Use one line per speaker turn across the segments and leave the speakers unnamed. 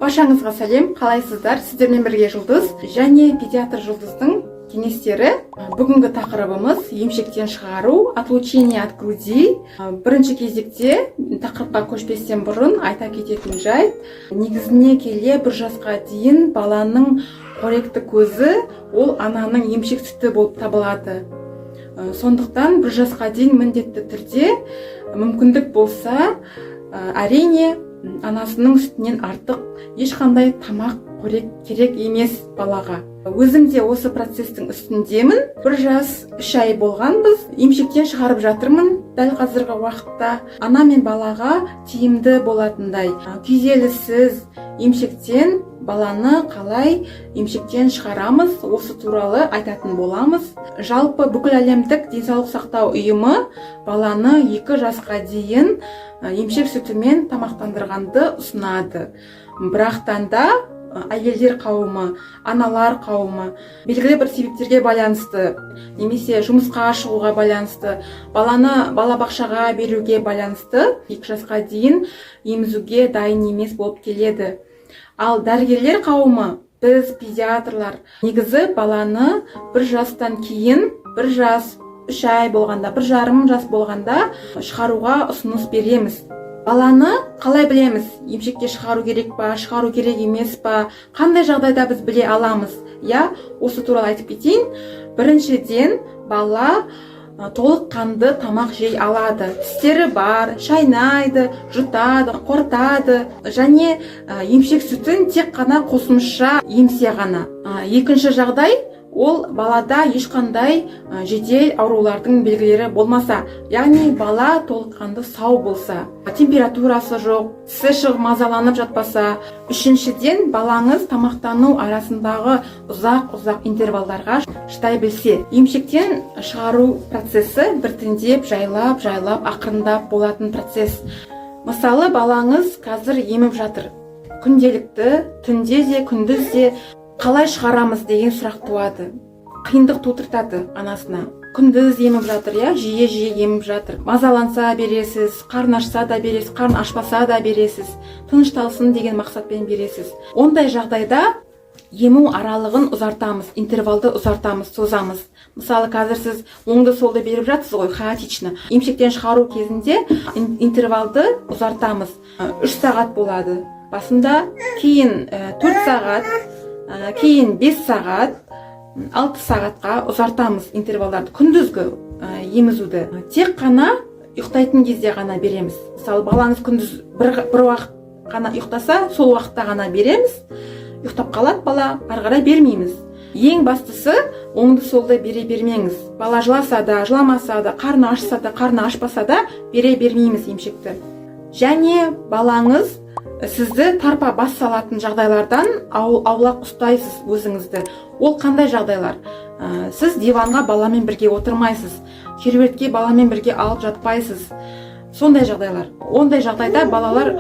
Баршаңызға сәлем, қалайсыздар? Сіздермен бірге Жұлдыз және педиатр Жұлдыздың кеңестері. Бүгінгі тақырыбымыз емшектен шығару, отлучение от груди. Бірінші кезекте тақырыпқа көшпестен бұрын айта кететін жайт, негізіне келе 1 жасқа дейін баланың қоректі көзі ол ананың емшек сүті болып табылады. Сондықтан 1 жасқа дейін міндетті түрде мүмкіндік болса, әрине анасының сүтінен артық ешқандай тамақ қорек керек емес балаға. Өзім де осы процестің үстіндемін. 1 жас 3 ай болғанбыз. Емшектен шығарып жатырмын. Дәл қазіргі уақытта ана мен балаға тиімді болатындай күйзеліссіз емшектен баланы қалай емшектен шығарамыз, осы туралы айтатын боламыз. Жалпы бүкіл әлемдік денсаулық сақтау ұйымы баланы 2 жасқа дейін емшек сүтімен тамақтандырғанды ұсынады. Бірақтан да әйелдер қауымы, аналар қауымы белгілі бір себептерге байланысты, немесе жұмысқа шығуға байланысты, баланы балабақшаға беруге байланысты 2 жасқа дейін емізуге дайын емес болып келеді. Ал дәрігерлер қауымы, біз педиатрлар негізі баланы 1 жастан кейін, 1 жас 3 ай болғанда, 1,5 жас болғанда шығаруға ұсыныс береміз. Баланы қалай білеміз? Емшекке шығару керек па, шығару керек емес па? Қандай жағдайда біз біле аламыз? Осы туралы айтып кетейін. Біріншіден, бала толыққанды тамақ жей алады. Тістері бар, шайнайды, жұтады, қорытады және емшек сүтін тек қана қосымша емсе ғана. Екінші жағдай, ол балада ешқандай жедел аурулардың белгілері болмаса, яғни бала толыққанды сау болса, температурасы жоқ, тісі шығып мазаланып жатпаса. Үшіншіден, балаңыз тамақтану арасындағы ұзақ интервалдарға шыдай білсе. Емшектен шығару процесі біртіндеп, жайлап, ақырындап болатын процесс. Мысалы, балаңыз қазір еміп жатыр. Күнделікті, түнде де, күндіз де қалай шығарамыз деген сұрақ туады. Қиындық тудыртады анасына. Күндіз еміп жатыр, жиі еміп жатыр. Мазаланса бересіз, қарны ашса да бересіз, қарны ашпаса да бересіз. Тынышталсын деген мақсатпен бересіз. Ондай жағдайда ему аралығын ұзартамыз, интервалды ұзартамыз, созамыз. Мысалы, қазір сіз оңды солды беріп жатсыз ғой, хаотично. Емшектен шығару кезінде интервалды ұзартамыз. 3 сағат болады. Басында, кейін 4 сағат, кейін 5 сағат, 6 сағатқа ұзартамыз интервалдарды. Күндізгі емізуді тек қана ұйықтайтын кезде ғана береміз. Мысалы, балаңыз күндіз бір уақыт қана ұйықтаса, сол уақытта ғана береміз. Ұйықтап қалады бала, ары қарай бермейміз. Ең бастысы, оңды солды бере бермеңіз. Бала жыласа да, жыламаса да, қарны ашса да, қарны ашпаса да бере бермейміз емшекті. Және балаңыз сізді тарпа бас салатын жағдайлардан аулақ ұстайсыз өзіңізді. Ол қандай жағдайлар? Сіз диванға баламен бірге отырмайсыз, кереуетке баламен бірге алып жатпайсыз. Сондай жағдайлар. Ондай жағдайда балалар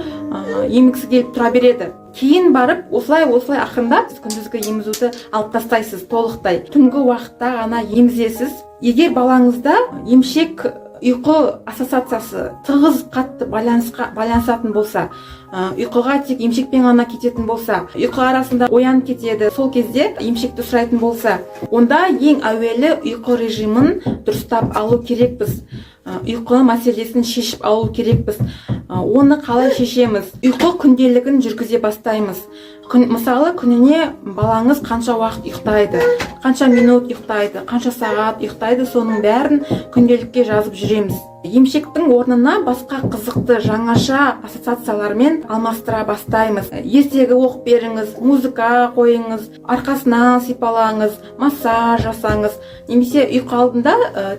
емгісі келіп тұра береді. Кейін барып, осылай ақырындап күндізгі емізуді алып тастайсыз толықтай. Түнгі уақытта ғана емізесіз. Егер балаңызда емшек ұйқы ассоциациясы тығыз қатты байланысатын болса, ұйқыға тек емшекпен ғана кететін болса, ұйқы арасында оянып кетеді, сол кезде емшекті сұрайтын болса, онда ең әуелі ұйқы режимін дұрыстап алу керекпіз. Ұйқы мәселесін шешіп алу керекпіз. Оны қалай шешеміз? Ұйқы күнделігін жүргізе бастаймыз. Мысалы, күніне балаңыз қанша уақыт ұйықтайды, қанша минут ұйықтайды, қанша сағат ұйықтайды, соның бәрін күнделікке жазып жүреміз. Емшектің орнына басқа қызықты жаңаша ассоциациялармен алмастыра бастаймыз. Ертегі оқып беріңіз, музыка қойыңыз, арқасынан сипалаңыз, массаж жасаңыз, немесе ұйқы алдында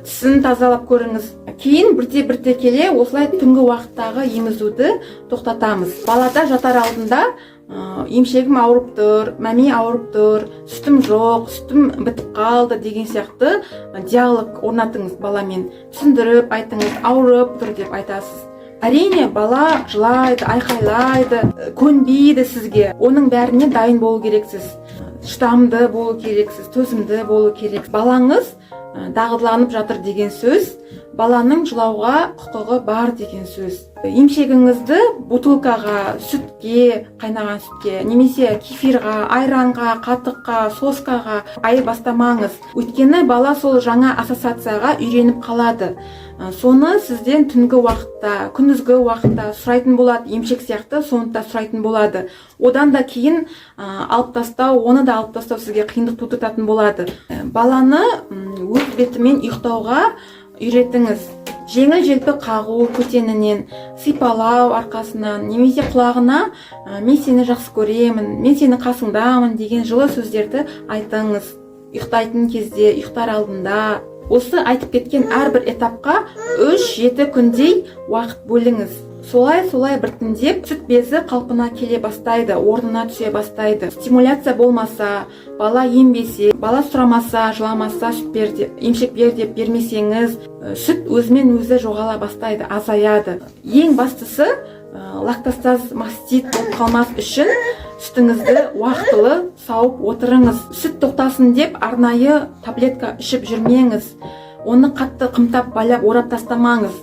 тісін тазалап көріңіз. Кейін бірте келе осылай түнгі уақыттағы емізуді тоқтатамыз. Балада жатар алдында емшегім ауырып тұр, мәме ауырып тұр, сүтім жоқ, сүтім бітіп қалды деген сияқты диалог орнатыңыз баламен. Түсіндіріп айтыңыз, ауырып тұр деп айтасыз. Әрине, бала жылайды, айқайлайды, көнбейді сізге. Оның бәріне дайын болу керексіз. Шыдамды болу керексіз, төзімді болу керек. Балаңыз дағдыланып жатыр деген сөз, баланың жылауға құқығы бар деген сөз. Емшегіңізді бутылкаға, сүтке, қайнаған сүтке, немесе кефирға, айранға, қатыққа, соскаға айырбастамаңыз. Өйткені бала сол жаңа ассоциацияға үйреніп қалады. Соны сізден түнгі уақытта, күндізгі уақытта сұрайтын болады, емшек сияқты соны да сұрайтын болады. Одан да кейін алып тастау, оны да алып тастау сізге қиындық тудыратын болады. Баланы өз бетімен ұйықтауға үйретіңіз. Жеңіл желпі қағу көтенінен, сипалау арқасынан, немесе құлағына мен сені жақсы көремін, мен сені қасыңдамын деген жылы сөздерді айтыңыз. Ұйықтайтын кезде, ұйықтар алдында. Осы айтып кеткен әрбір этапқа 3-7 күндей уақыт бөліңіз. Солай біртіндеп сүт безі қалпына келе бастайды, орнына түсе бастайды. Стимуляция болмаса, бала ембесе, бала сұрамаса, жыламаса, сүт бер деп, емшек бер деп бермесеңіз, сүт өзімен өзі жоғала бастайды, азаяды. Ең бастысы лактозсыз мастит болып қалмас үшін сүтіңізді уақытылы сауып отырыңыз. Сүт тоқтасын деп арнайы таблетка ішіп жүрмеңіз. Оны қатты қымтап байлап орап тастамаңыз.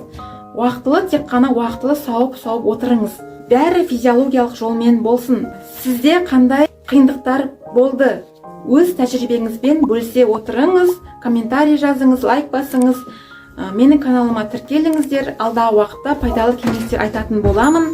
Уақытылы, тек қана уақытылы сауып отырыңыз. Бәрі физиологиялық жолмен болсын. Сізде қандай қиындықтар болды? Өз тәжірибеңізбен бөлісе отырыңыз, комментарий жазыңыз, лайк басыңыз. Менің каналыма тіркеліңіздер, алдағы уақытта пайдалы кеңестер айтатын боламын.